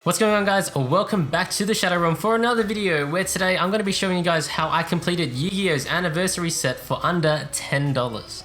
What's going on, guys? Welcome back to the Shadow Realm for another video where today I'm going to be showing you guys how I completed YuGiOh's Anniversary set for under $10.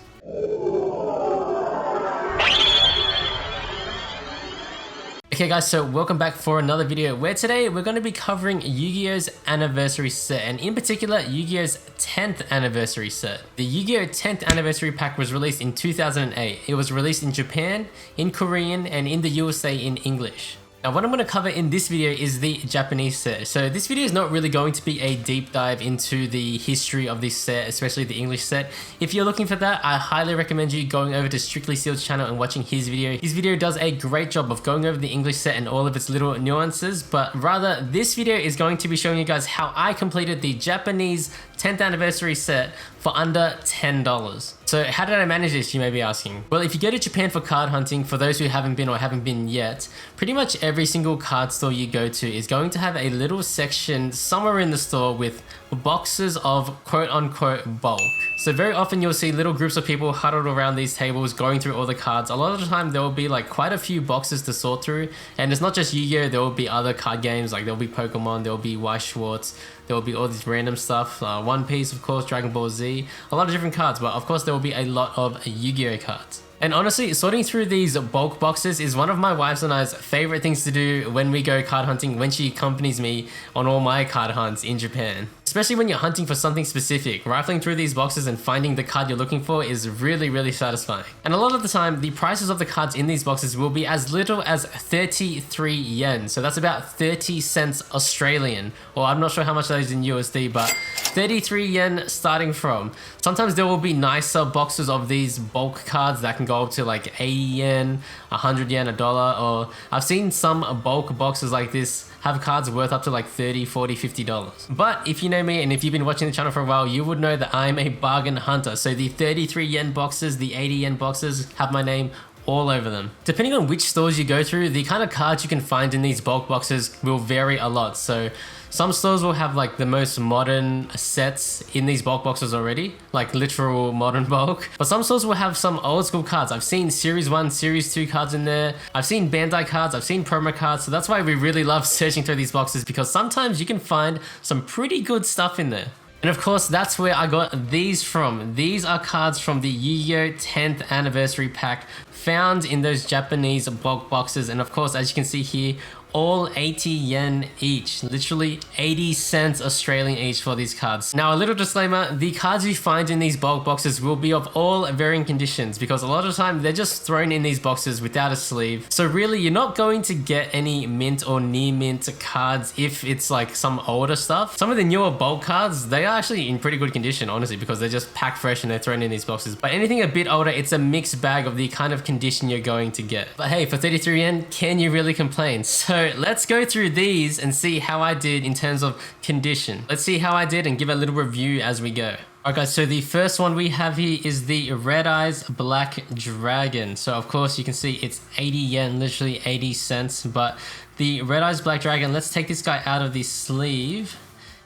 Okay guys, so welcome back for another video where today we're going to be covering YuGiOh's Anniversary set, and in particular YuGiOh's 10th Anniversary set. The YuGiOh 10th Anniversary Pack was released in 2008. It was released in Japan, in Korean, and in the USA in English. Now what I'm going to cover in this video is the Japanese set. So this video is not really going to be a deep dive into the history of this set, especially the English set. If you're looking for that, I highly recommend you going over to Strictly Sealed's channel and watching his video. His video does a great job of going over the English set and all of its little nuances, but rather this video is going to be showing you guys how I completed the Japanese 10th anniversary set for under $10. So how did I manage this, you may be asking? Well, if you go to Japan for card hunting, for those who haven't been or haven't been yet, pretty much every single card store you go to is going to have a little section somewhere in the store with boxes of quote-unquote bulk. So very often you'll see little groups of people huddled around these tables going through all the cards. A lot of the time there will be like quite a few boxes to sort through, and it's not just Yu-Gi-Oh, there will be other card games, like there'll be Pokemon, there'll be Y Schwartz, there will be all this random stuff, One Piece of course, Dragon Ball Z, a lot of different cards, but of course there will be a lot of Yu-Gi-Oh cards. And honestly, sorting through these bulk boxes is one of my wife's and I's favorite things to do when we go card hunting, when she accompanies me on all my card hunts in Japan. Especially when you're hunting for something specific, rifling through these boxes and finding the card you're looking for is really satisfying. And a lot of the time, the prices of the cards in these boxes will be as little as 33 yen. So that's about 30 cents Australian, or I'm not sure how much that is in USD, but 33 yen starting from. Sometimes there will be nicer boxes of these bulk cards that can go up to like 80 yen, 100 yen, $1, or I've seen some bulk boxes like this have cards worth up to like $30, $40, $50. But if you know me and if you've been watching the channel for a while, you would know that I'm a bargain hunter. So the 33 yen boxes, the 80 yen boxes have my name all over them. Depending on which stores you go through, the kind of cards you can find in these bulk boxes will vary a lot. So some stores will have like the most modern sets in these bulk boxes already, like literal modern bulk. But some stores will have some old school cards. I've seen Series 1, Series 2 cards in there. I've seen Bandai cards, I've seen promo cards. So that's why we really love searching through these boxes, because sometimes you can find some pretty good stuff in there. And of course, that's where I got these from. These are cards from the YuGiOh 10th Anniversary Pack found in those Japanese bulk boxes. And of course, as you can see here, all 80 yen each, literally 80 cents Australian each for these cards. Now a little disclaimer, the cards you find in these bulk boxes will be of all varying conditions, because a lot of the time they're just thrown in these boxes without a sleeve. So really you're not going to get any mint or near mint cards if it's like some older stuff. Some of the newer bulk cards, they are actually in pretty good condition, honestly, because they're just packed fresh and they're thrown in these boxes. But anything a bit older, it's a mixed bag of the kind of condition you're going to get. But hey, for 33 yen, can you really complain? So let's go through these and see how I did in terms of condition. Let's see how I did and give a little review as we go. Alright guys, so the first one we have here is the Red Eyes Black Dragon. So of course you can see it's 80 yen, literally 80 cents. But the Red Eyes Black Dragon, let's take this guy out of the sleeve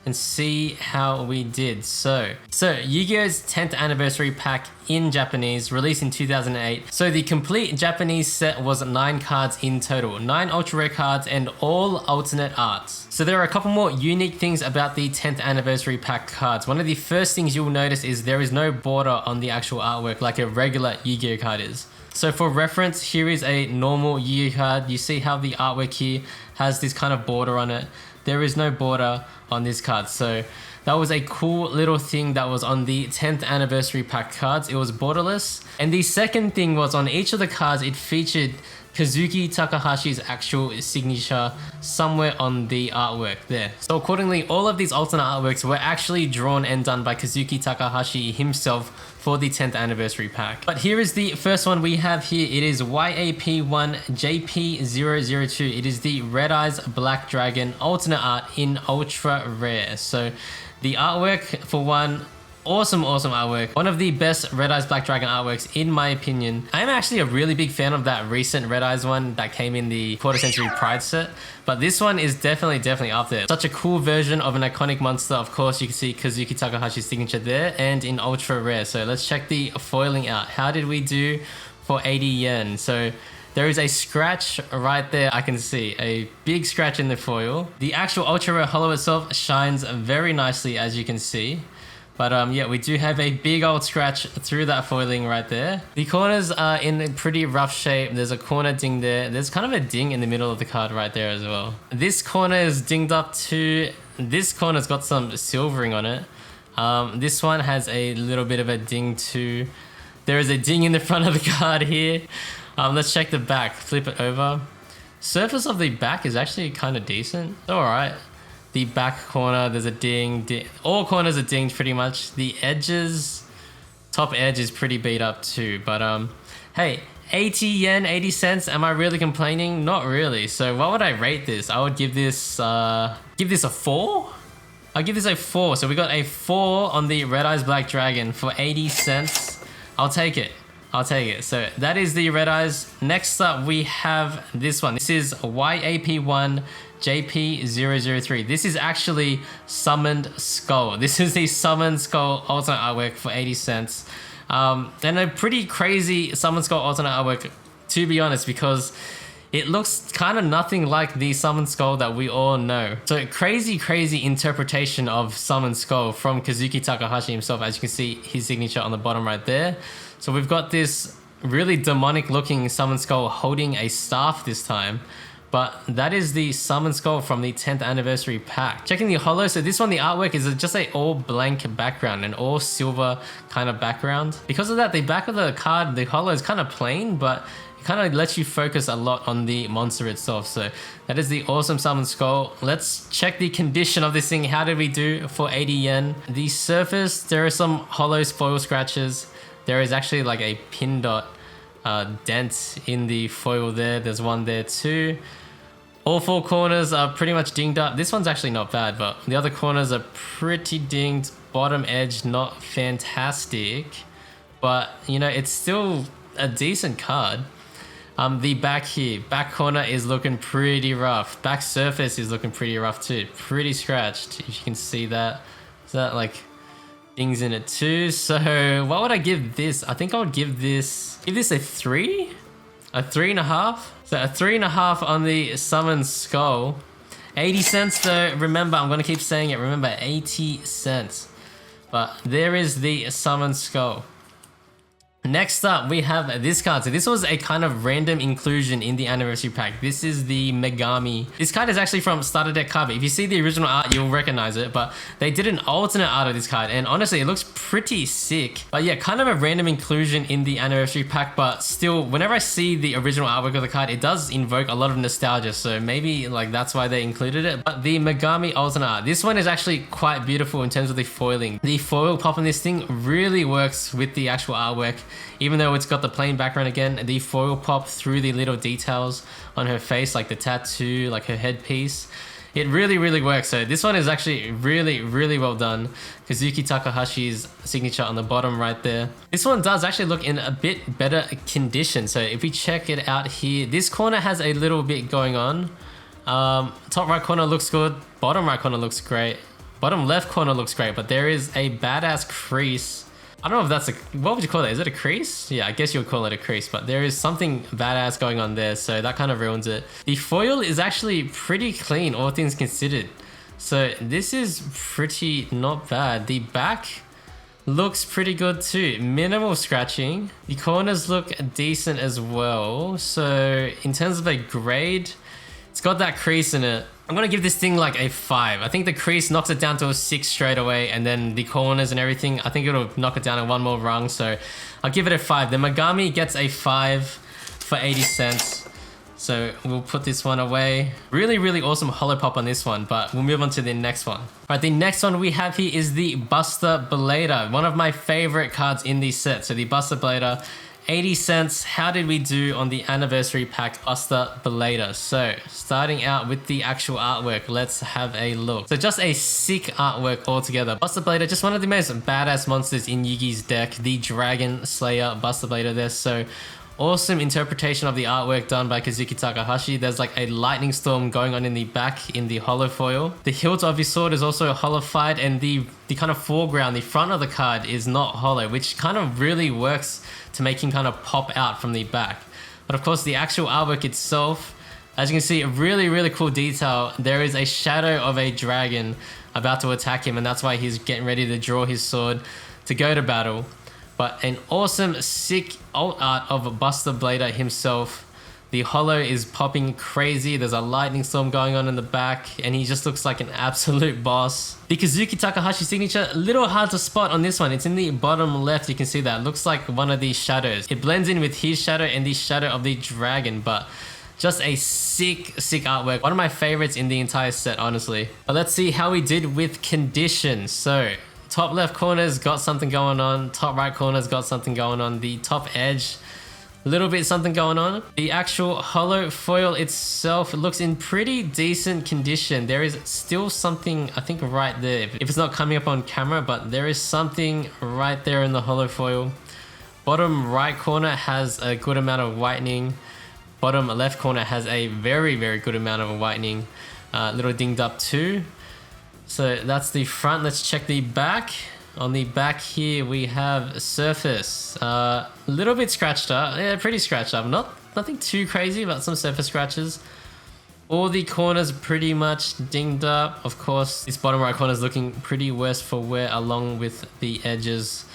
and see how we did. So YuGiOh's 10th Anniversary Pack in Japanese, released in 2008. So the complete Japanese set was 9 cards in total, 9 ultra rare cards and all alternate arts. So there are a couple more unique things about the 10th Anniversary Pack cards. One of the first things you will notice is there is no border on the actual artwork like a regular Yu-Gi-Oh card is. So for reference, here is a normal Yu-Gi-Oh card. You see how the artwork here has this kind of border on it. There is no border on this card. So that was a cool little thing that was on the 10th Anniversary Pack cards. It was borderless. And the second thing was on each of the cards, it featured Kazuki Takahashi's actual signature somewhere on the artwork there. So accordingly, all of these alternate artworks were actually drawn and done by Kazuki Takahashi himself for the 10th Anniversary Pack. But here is the first one we have here. It is YAP1JP002. It is the Red Eyes Black Dragon alternate art in ultra rare. So the artwork, for one, awesome artwork. One of the best Red Eyes Black Dragon artworks in my opinion. I am actually a really big fan of that recent Red Eyes one that came in the Quarter Century Pride set, but this one is definitely up there. Such a cool version of an iconic monster. Of course you can see Kazuki Takahashi's signature there and in ultra rare. So let's check the foiling out. How did we do for 80 yen? So There is a scratch right there. I can see a big scratch in the foil. The actual ultra rare holo itself shines very nicely, as you can see. But yeah, we do have a big old scratch through that foiling right there. The corners are in a pretty rough shape. There's a corner ding there. There's kind of a ding in the middle of the card right there as well. This corner is dinged up too. This corner's got some silvering on it. This one has a little bit of a ding too. There is a ding in the front of the card here. Let's check the back. Flip it over. Surface of the back is actually kind of decent. All right. The back corner, there's a ding. All corners are dinged pretty much. The edges, top edge is pretty beat up too. But hey, 80 yen, 80 cents. Am I really complaining? Not really. So what would I rate this? I would give this a 4. I'll give this a 4. So we got a 4 on the Red Eyes Black Dragon for 80 cents. I'll take it. I'll take it. So that is the Red Eyes. Next up, we have this one. This is YAP1 JP003. This is actually Summoned Skull. This is the Summoned Skull alternate artwork for 80 cents. And a pretty crazy Summoned Skull alternate artwork, to be honest, because it looks kind of nothing like the Summoned Skull that we all know. So crazy interpretation of Summoned Skull from Kazuki Takahashi himself. As you can see, his signature on the bottom right there. So we've got this really demonic looking Summoned Skull holding a staff this time. But that is the Summoned Skull from the 10th anniversary pack. Checking the holo, so this one, the artwork is just a all blank background, an all silver kind of background. Because of that, the back of the card, the holo is kind of plain, but it kind of lets you focus a lot on the monster itself. So that is the awesome Summoned Skull. Let's check the condition of this thing. How did we do for 80 yen? The surface, there are some holo foil scratches. There is actually like a pin dot dent in the foil there. There's one there too. All 4 corners are pretty much dinged up. This one's actually not bad, but the other corners are pretty dinged. Bottom edge, not fantastic, but you know, it's still a decent card. The back here, back corner is looking pretty rough. Back surface is looking pretty rough too. Pretty scratched, if you can see that. Is that like things in it too? So what would I give this? I think I would give this a 3? A 3.5? So a 3.5 on the Summoned Skull. 80 cents though. Remember, I'm going to keep saying it. Remember, 80 cents. But there is the Summoned Skull. Next up, we have this card. So this was a kind of random inclusion in the anniversary pack. This is the Megami. This card is actually from starter deck cover. If you see the original art, you'll recognize it, but they did an alternate art of this card, and honestly, it looks pretty sick. But yeah, kind of a random inclusion in the anniversary pack, but still, whenever I see the original artwork of the card, it does invoke a lot of nostalgia, so maybe like that's why they included it. But the Megami alternate art, this one is actually quite beautiful in terms of the foiling. The foil pop on this thing really works with the actual artwork. Even though it's got the plain background again, the foil pop through the little details on her face, like the tattoo, like her headpiece, it really works. So this one is actually really well done. Kazuki Takahashi's signature on the bottom right there. This one does actually look in a bit better condition. So if we check it out here, this corner has a little bit going on. Top right corner looks good. Bottom right corner looks great. Bottom left corner looks great, but there is a badass crease. I don't know if that's a, what would you call it? Is it a crease? Yeah, I guess you would call it a crease, but there is something badass going on there, so that kind of ruins it. The foil is actually pretty clean, all things considered. So this is pretty not bad. The back looks pretty good too. Minimal scratching. The corners look decent as well. So in terms of a grade, it's got that crease in it. I'm gonna give this thing like a 5. I think the crease knocks it down to a 6 straight away, and then the corners and everything, I think it'll knock it down in one more rung, so I'll give it a 5. The Megami gets a 5 for 80 cents. So we'll put this one away. Really awesome holo pop on this one, but we'll move on to the next one. All right, the next one we have here is the Buster Blader, one of my favorite cards in the set. So the Buster Blader, 80 cents. How did we do on the anniversary pack Buster Blader? So starting out with the actual artwork, let's have a look. So just a sick artwork altogether. Buster Blader, just one of the most badass monsters in Yugi's deck, the Dragon Slayer Buster Blader there. So awesome interpretation of the artwork done by Kazuki Takahashi. There's like a lightning storm going on in the back in the holo foil. The hilt of his sword is also holified, and the kind of foreground, the front of the card is not holo, which kind of really works to make him kind of pop out from the back. But of course, the actual artwork itself, as you can see, a really cool detail. There is a shadow of a dragon about to attack him, and that's why he's getting ready to draw his sword to go to battle. But an awesome, sick alt art of Buster Blader himself. The holo is popping crazy. There's a lightning storm going on in the back, and he just looks like an absolute boss. The Kazuki Takahashi signature, a little hard to spot on this one. It's in the bottom left. You can see that. It looks like one of these shadows. It blends in with his shadow and the shadow of the dragon, but just a sick artwork. One of my favorites in the entire set, honestly. But let's see how we did with conditions. So, top left corner's got something going on. Top right corner's got something going on. The top edge, a little bit something going on. The actual holo foil itself looks in pretty decent condition. There is still something, I think, right there. If it's not coming up on camera, but there is something right there in the holo foil. Bottom right corner has a good amount of whitening. Bottom left corner has a very good amount of whitening. Little dinged up too. So that's the front. Let's check the back. On the back here we have surface. A little bit scratched up. Yeah, pretty scratched up. Nothing too crazy, but some surface scratches. All the corners pretty much dinged up. Of course, this bottom right corner is looking pretty worse for wear, along with the edges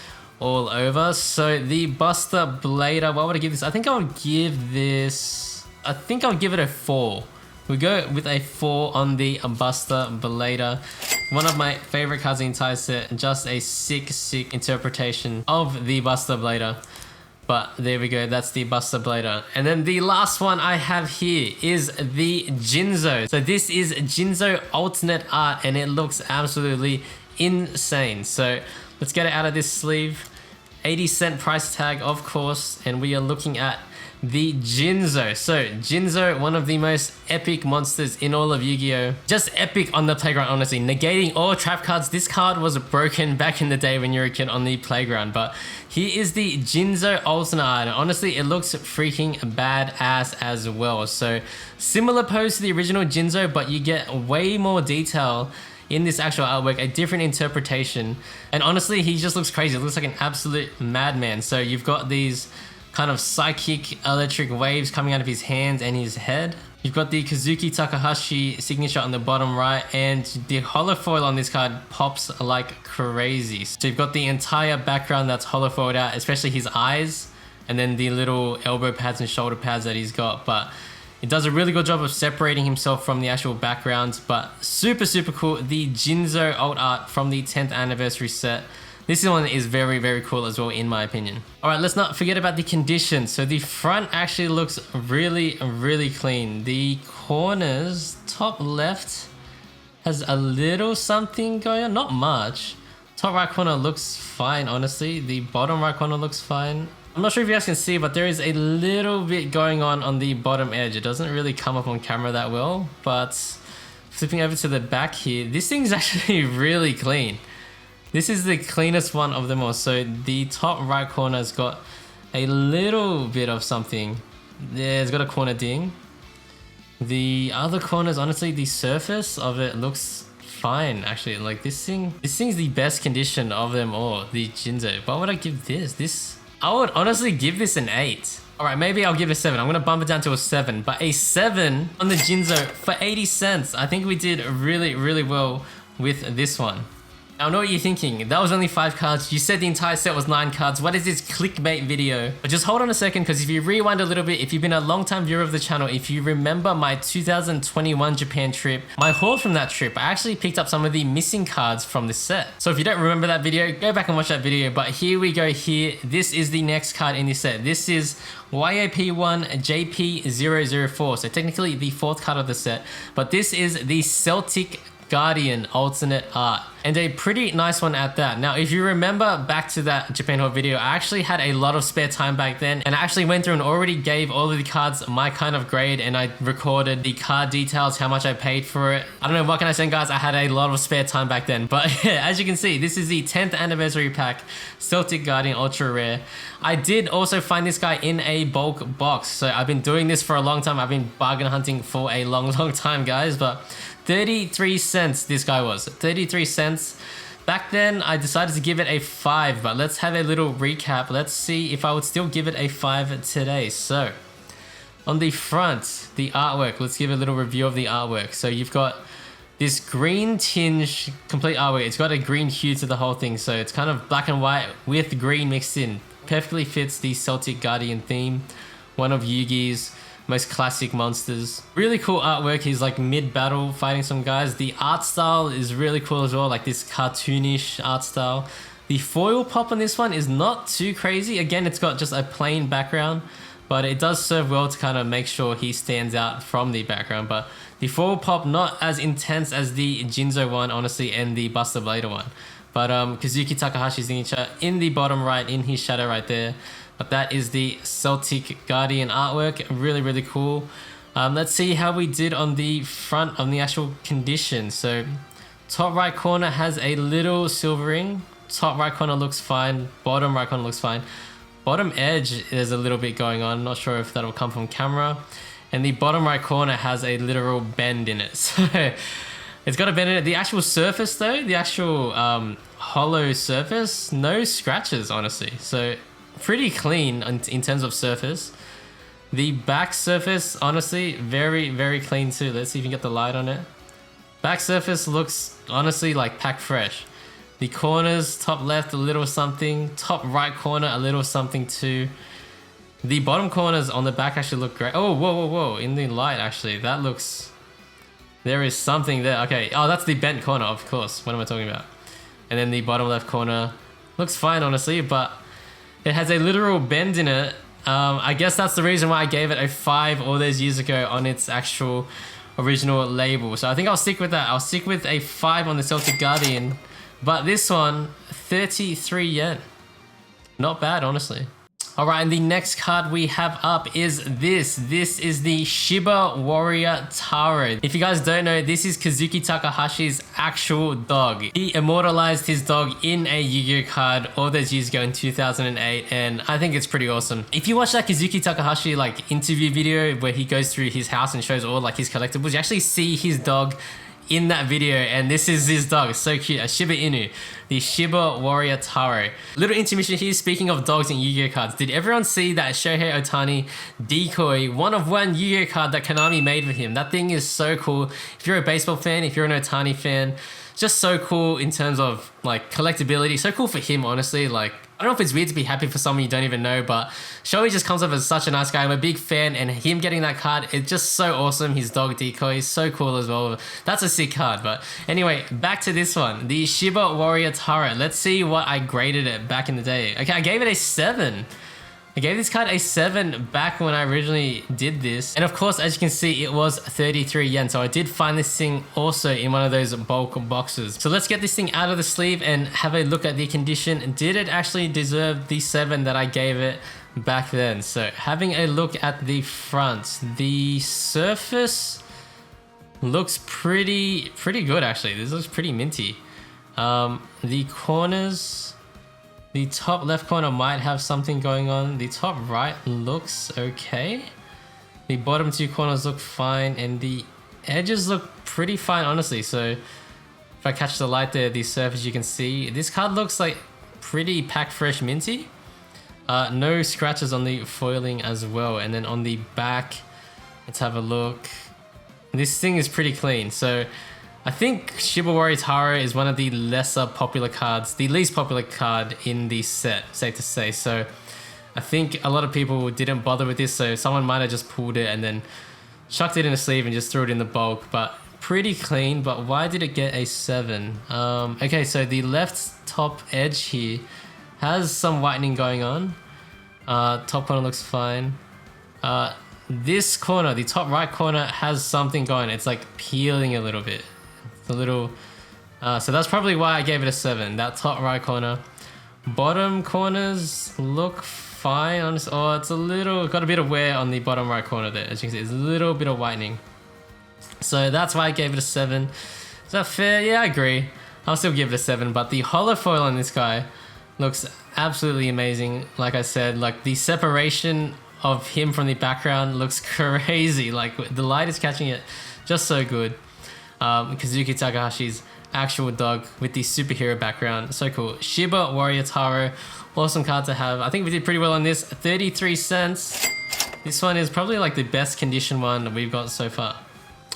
all over. So the Buster Blader, what would I give this? I think I would give this, I think I'll give it a 4. We go with a 4 on the Buster Blader. One of my favorite cards in the entire set. Just a sick interpretation of the Buster Blader. But there we go, that's the Buster Blader. And then the last one I have here is the Jinzo. So this is Jinzo alternate art, and it looks absolutely insane. So let's get it out of this sleeve. 80-cent price tag, of course, and we are looking at the Jinzo. So Jinzo, one of the most epic monsters in all of Yu-Gi-Oh! Just epic on the playground, honestly. Negating all trap cards. This card was broken back in the day when you were a kid on the playground, but here is the Jinzo alternate art. Honestly, it looks freaking badass as well. So similar pose to the original Jinzo, but you get way more detail in this actual artwork, a different interpretation. And honestly, he just looks crazy. It looks like an absolute madman. So you've got these kind of psychic electric waves coming out of his hands and his head. You've got the Kazuki Takahashi signature on the bottom right, and the holofoil on this card pops like crazy. So you've got the entire background that's holofoiled out, especially his eyes, and then the little elbow pads and shoulder pads that he's got. But it does a really good job of separating himself from the actual background. But super cool. The Jinzo alt art from the 10th anniversary set. This one is very cool as well, in my opinion. All right, let's not forget about the condition. So the front actually looks really clean. The corners, top left, has a little something going on, not much. Top right corner looks fine, honestly. The bottom right corner looks fine. I'm not sure if you guys can see, but there is a little bit going on the bottom edge. It doesn't really come up on camera that well, but flipping over to the back here, this thing's actually really clean. This is the cleanest one of them all. So the top right corner has got a little bit of something. Yeah, it's got a corner ding. The other corners, honestly, the surface of it looks fine, actually. Like this thing's the best condition of them all, the Jinzo. What would I give this? I would honestly give this an 8. All right, maybe I'll give it a 7. I'm gonna bump it down to a 7, but a 7 on the Jinzo for 80 cents. I think we did really well with this one. Now I know what you're thinking, that was only 5 cards, you said the entire set was 9 cards, what is this clickbait video? But just hold on a second, because if you rewind a little bit, if you've been a long time viewer of the channel, if you remember my 2021 Japan trip, my haul from that trip, I actually picked up some of the missing cards from this set. So if you don't remember that video, go back and watch that video, but here we go here, this is the next card in this set. This is YOP1 JP004, so technically the 4th card of the set, but this is the Celtic Guardian alternate art, and a pretty nice one at that. Now if you remember back to that Japan haul video, I actually had a lot of spare time back then, and I actually went through and already gave all of the cards my kind of grade, and I recorded the card details, how much I paid for it. I don't know, what can I say, guys? I had a lot of spare time back then. But yeah, as you can see, this is the 10th anniversary pack Celtic Guardian ultra rare. I did also find this guy in a bulk box, so I've been doing this for a long time. I've been bargain hunting for a long time, guys. But 33 cents this guy was, 33 cents. Back then I decided to give it a 5, but let's have a little recap. Let's see if I would still give it a 5 today. So On the front, the artwork, let's give a little review of the artwork. So you've got this green tinge complete artwork. It's got a green hue to the whole thing. So it's kind of black and white with green mixed in. Perfectly fits the Celtic Guardian theme. One of Yugi's most classic monsters. Really cool artwork. He's like mid-battle fighting some guys. The art style is really cool as well, like this cartoonish art style. The foil pop on this one is not too crazy. Again, it's got just a plain background, but it does serve well to kind of make sure he stands out from the background. But the foil pop, not as intense as the Jinzo one, honestly, and the Buster Blader one. But Kazuki Takahashi's signature in the bottom right, in his shadow right there. But that is the Celtic Guardian artwork. Really, really cool. Let's see how we did on the front of the actual condition. So top right corner has a little silvering. Top right corner looks fine. Bottom right corner looks fine. Bottom edge, there's a little bit going on. Not sure if that'll come from camera. And the bottom right corner has a literal bend in it. So it's got a bend in it. The actual surface though, the actual hollow surface, no scratches, honestly. So pretty clean in terms of surface. The back surface, honestly, very, very clean too. Let's see if you can get the light on it. Back surface looks honestly like pack fresh. The corners, top left, a little something. Top right corner, a little something too. The bottom corners on the back actually look great. Oh, whoa, whoa, whoa. In the light, actually, that looks... There is something there. Okay. Oh, that's the bent corner, of course. What am I talking about? And then the bottom left corner looks fine, honestly, but it has a literal bend in it. I guess that's the reason why I gave it a 5 all those years ago on its actual original label. So I think I'll stick with that. I'll stick with a 5 on the Celtic Guardian. But this one, 33 yen. Not bad, honestly. All right, and the next card we have up is this. This is the Shiba Warrior Taro. If you guys don't know, this is Kazuki Takahashi's actual dog. He immortalized his dog in a Yu-Gi-Oh card all those years ago in 2008, and I think it's pretty awesome. If you watch that Kazuki Takahashi like interview video where he goes through his house and shows all like his collectibles, you actually see his dog in that video, and this is his dog. It's so cute. A Shiba Inu, the Shiba Warrior Taro. Little intermission here, speaking of dogs and Yu-Gi-Oh cards. Did everyone see that Shohei Ohtani decoy, one of one Yu-Gi-Oh card that Konami made for him? That thing is so cool. If you're a baseball fan, if you're an Ohtani fan, just so cool in terms of like collectability. So cool for him, honestly. Like, I don't know if it's weird to be happy for someone you don't even know, but Shohei just comes off as such a nice guy. I'm a big fan, and him getting that card, it's just so awesome. His dog decoy is so cool as well. That's a sick card. But anyway, back to this one, the Shiba Warrior Taro. Let's see what I graded it back in the day. Okay, I gave it a 7. I gave this card a 7 back when I originally did this. And of course, as you can see, it was 33 yen. So I did find this thing also in one of those bulk boxes. So let's get this thing out of the sleeve and have a look at the condition. Did it actually deserve the 7 that I gave it back then? So having a look at the front, the surface looks pretty good actually. This looks pretty minty. The corners, the top left corner might have something going on. The top right looks okay. The bottom 2 corners look fine, and the edges look pretty fine, honestly. So if I catch the light there, the surface you can see. This card looks like pretty pack fresh minty. No scratches on the foiling as well. And then on the back, let's have a look. This thing is pretty clean. So I think Shiba Warrior Taro is one of the lesser popular cards, the least popular card in the set, safe to say. So I think a lot of people didn't bother with this, so someone might have just pulled it and then chucked it in a sleeve and just threw it in the bulk. But pretty clean. But why did it get a 7? Okay, so the left top edge here has some whitening going on. Top corner looks fine. This corner, the top right corner, has something going. It's like peeling a little bit. It's a little... so that's probably why I gave it a 7. That top right corner. Bottom corners look fine. Oh, it's a little... got a bit of wear on the bottom right corner there. As you can see, it's a little bit of whitening. So that's why I gave it a 7. Is that fair? Yeah, I agree. I'll still give it a 7. But the hollow foil on this guy looks absolutely amazing. Like I said, like the separation of him from the background looks crazy. Like the light is catching it just so good. Kazuki Takahashi's actual dog with the superhero background. So cool. Shiba Warrior Taro. Awesome card to have. I think we did pretty well on this. 33 cents. This one is probably like the best condition one that we've got so far.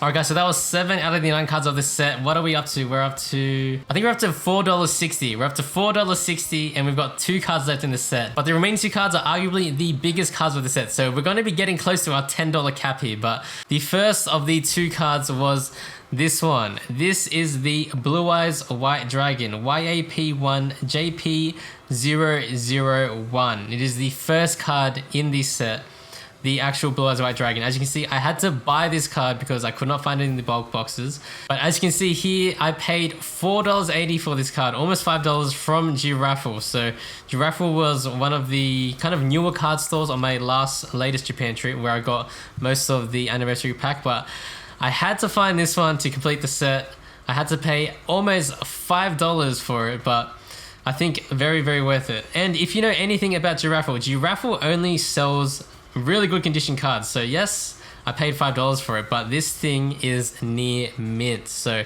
Alright guys, so that was 7 out of the 9 cards of this set. What are we up to? We're up to, I think we're up to $4.60. We're up to $4.60 and we've got 2 cards left in the set. But the remaining 2 cards are arguably the biggest cards of the set. So we're going to be getting close to our $10 cap here. But the first of the 2 cards was this one. This is the Blue Eyes White Dragon, YAP1JP001. It is the first card in this set. The actual Blue Eyes White Dragon. As you can see, I had to buy this card because I could not find it in the bulk boxes. But as you can see here, I paid $4.80 for this card, almost $5 from Giraffle. So Giraffle was one of the kind of newer card stores on my latest Japan trip where I got most of the anniversary pack. But I had to find this one to complete the set. I had to pay almost $5 for it, but I think very, very worth it. And if you know anything about Giraffle, Giraffle only sells really good condition cards. So yes, I paid $5 for it, but this thing is near mint. So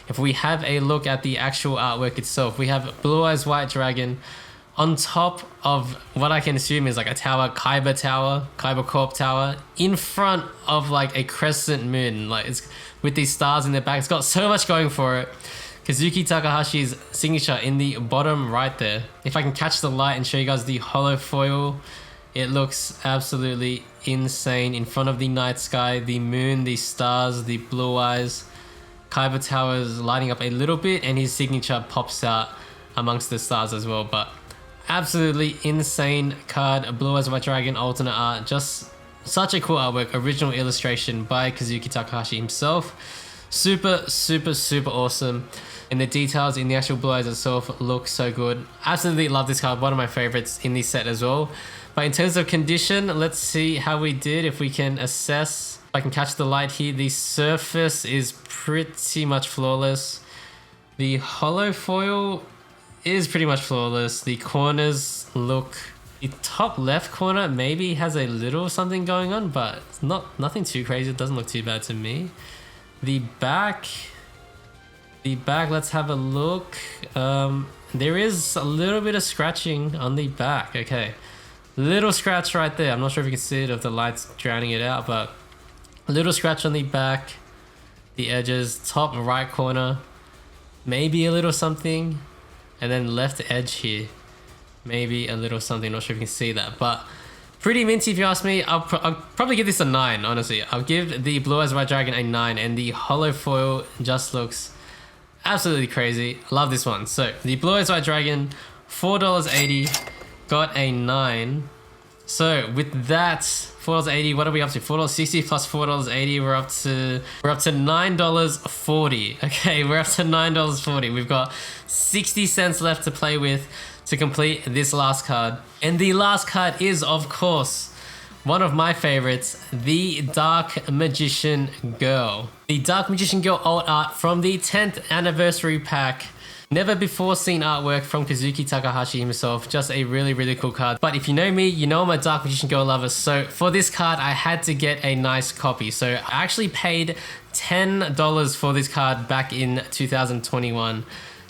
if we have a look at the actual artwork itself, we have Blue Eyes White Dragon on top of what I can assume is like a tower, Kaiba Corp Tower, in front of like a crescent moon. Like it's with these stars in the back. It's got so much going for it. Kazuki Takahashi's signature in the bottom right there. If I can catch the light and show you guys the hollow foil, it looks absolutely insane in front of the night sky, the moon, the stars, the blue eyes. Kaiba Tower is lighting up a little bit and his signature pops out amongst the stars as well. But absolutely insane card. Blue Eyes White Dragon alternate art. Just such a cool artwork. Original illustration by Kazuki Takahashi himself. Super, super, super awesome. And the details in the actual Blue Eyes itself look so good. Absolutely love this card. One of my favorites in this set as well. But in terms of condition, let's see how we did. If we can assess, if I can catch the light here, the surface is pretty much flawless. The hollow foil is pretty much flawless. The corners look, the top left corner maybe has a little something going on, but it's nothing too crazy. It doesn't look too bad to me. The back, let's have a look. There is a little bit of scratching on the back. Okay. Little scratch right there. I'm not sure if you can see it if the light's drowning it out, but a little scratch on the back, the edges, top right corner, maybe a little something, and then left edge here, maybe a little something. Not sure if you can see that, but pretty minty if you ask me. I'll probably give this a 9, honestly. I'll give the Blue Eyes White Dragon a 9, and the hollow foil just looks absolutely crazy. Love this one. So the Blue Eyes White Dragon, $4.80. Got a 9. So with that, $4.80, what are we up to? $4.60 plus $4.80, we're up to $9.40. Okay, we're up to $9.40. We've got 60 cents left to play with to complete this last card. And the last card is, of course, one of my favorites, the Dark Magician Girl. The Dark Magician Girl alt art from the 10th anniversary pack. Never before seen artwork from Kazuki Takahashi himself. Just a really, really cool card. But if you know me, you know I'm a Dark Magician Girl lover. So for this card, I had to get a nice copy. So I actually paid $10 for this card back in 2021.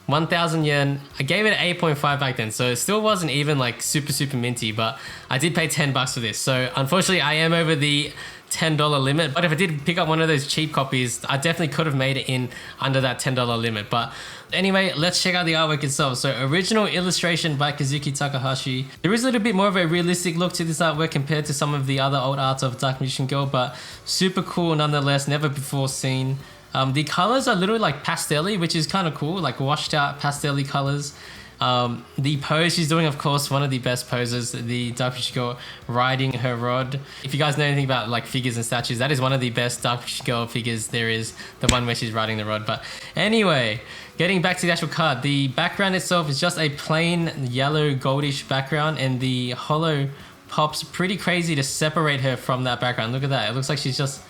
1,000 yen. I gave it an 8.5 back then. So it still wasn't even like super, super minty. But I did pay 10 bucks for this. So unfortunately, I am over the $10 limit, but if I did pick up one of those cheap copies, I definitely could have made it in under that $10 limit. But anyway, let's check out the artwork itself. So original illustration by Kazuki Takahashi. There is a little bit more of a realistic look to this artwork compared to some of the other old arts of Dark Magician Girl, but super cool nonetheless, never before seen. The colors are literally like pastel-y, which is kind of cool, like washed out pastel-y colors. The pose she's doing, of course, one of the best poses, the Dark Magician Girl riding her rod. If you guys know anything about like figures and statues, that is one of the best Dark Magician Girl figures there is, the one where she's riding the rod. But anyway, getting back to the actual card, the background itself is just a plain yellow goldish background, and the hollow pops pretty crazy to separate her from that background. Look at that. It looks like she's just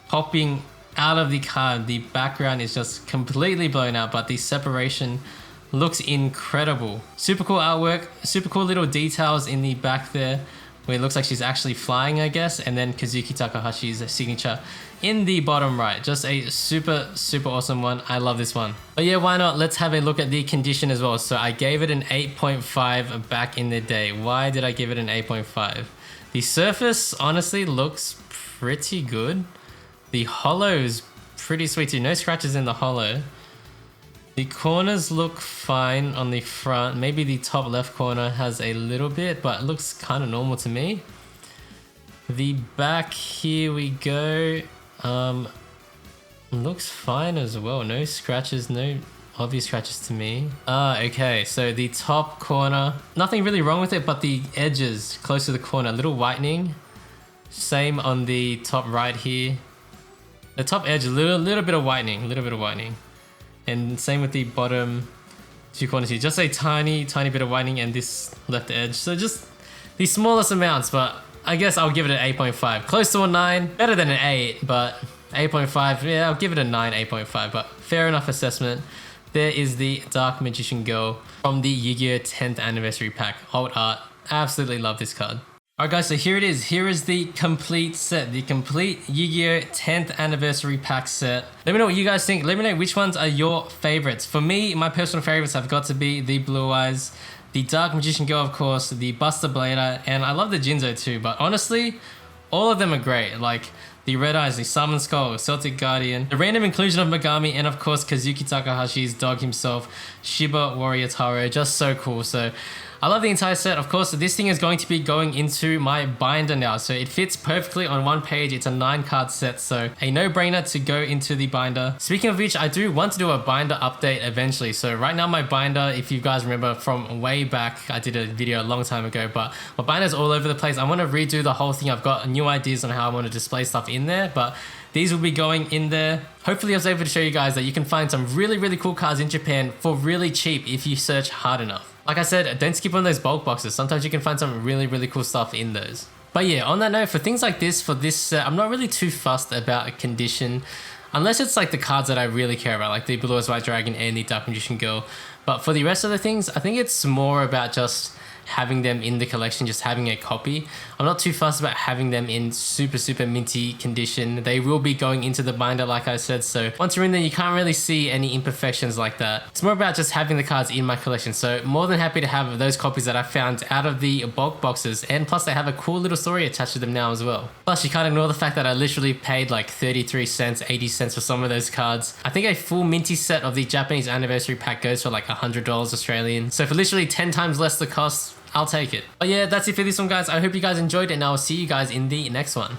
popping out of the card. The background is just completely blown out, but the separation looks incredible. Super cool artwork, super cool little details in the back there where it looks like she's actually flying, I guess, and then Kazuki Takahashi's signature in the bottom right. Just a super, super awesome one. I love this one. But yeah, why not? Let's have a look at the condition as well. So I gave it an 8.5 back in the day. Why did I give it an 8.5? The surface honestly looks pretty good. The hollow is pretty sweet too. No scratches in the hollow. The corners look fine on the front. Maybe the top left corner has a little bit, but it looks kind of normal to me. The back, here we go. Looks fine as well. No scratches, no obvious scratches to me. Okay, so the top corner, nothing really wrong with it, but the edges close to the corner, a little whitening. Same on the top right here. The top edge, a little bit of whitening, and same with the bottom two corners here. Just a tiny bit of whitening and this left edge. So just the smallest amounts, but I guess I'll give it an 8.5. Close to a 9, better than an 8, but 8.5, yeah, I'll give it a 9, 8.5, but fair enough assessment. There is the Dark Magician Girl from the Yu-Gi-Oh 10th Anniversary Pack. Alt art, absolutely love this card. Alright guys, so here it is. Here is the complete set, the complete Yu-Gi-Oh 10th Anniversary Pack set. Let me know what you guys think. Let me know which ones are your favorites. For me, my personal favorites have got to be the Blue Eyes, the Dark Magician Girl, of course, the Buster Blader, and I love the Jinzo too, but honestly, all of them are great. Like the Red Eyes, the Summon Skull, Celtic Guardian, the random inclusion of Megami, and of course Kazuki Takahashi's dog himself, Shiba Warrior Taro, just so cool. So I love the entire set. Of course, this thing is going to be going into my binder now, so it fits perfectly on one page. It's a 9-card set, so a no-brainer to go into the binder. Speaking of which, I do want to do a binder update eventually. So right now my binder, if you guys remember from way back, I did a video a long time ago, but my binder's all over the place. I want to redo the whole thing. I've got new ideas on how I want to display stuff in there, but these will be going in there. Hopefully I was able to show you guys that you can find some really cool cards in Japan for really cheap if you search hard enough. Like I said, don't skip on those bulk boxes. Sometimes you can find some really cool stuff in those. But yeah, on that note, for things like this, for this set, I'm not really too fussed about a condition. Unless it's like the cards that I really care about, like the Blue Eyes White Dragon and the Dark Magician Girl. But for the rest of the things, I think it's more about just having them in the collection, just having a copy. I'm not too fussed about having them in super minty condition. They will be going into the binder, like I said, so once you're in there, you can't really see any imperfections like that. It's more about just having the cards in my collection, so more than happy to have those copies that I found out of the bulk boxes, and plus they have a cool little story attached to them now as well. Plus you can't ignore the fact that I literally paid like 33 cents, 80 cents for some of those cards. I think a full minty set of the Japanese Anniversary Pack goes for like $100 Australian, so for literally 10 times less the cost, I'll take it. But yeah, that's it for this one, guys. I hope you guys enjoyed it, and I'll see you guys in the next one.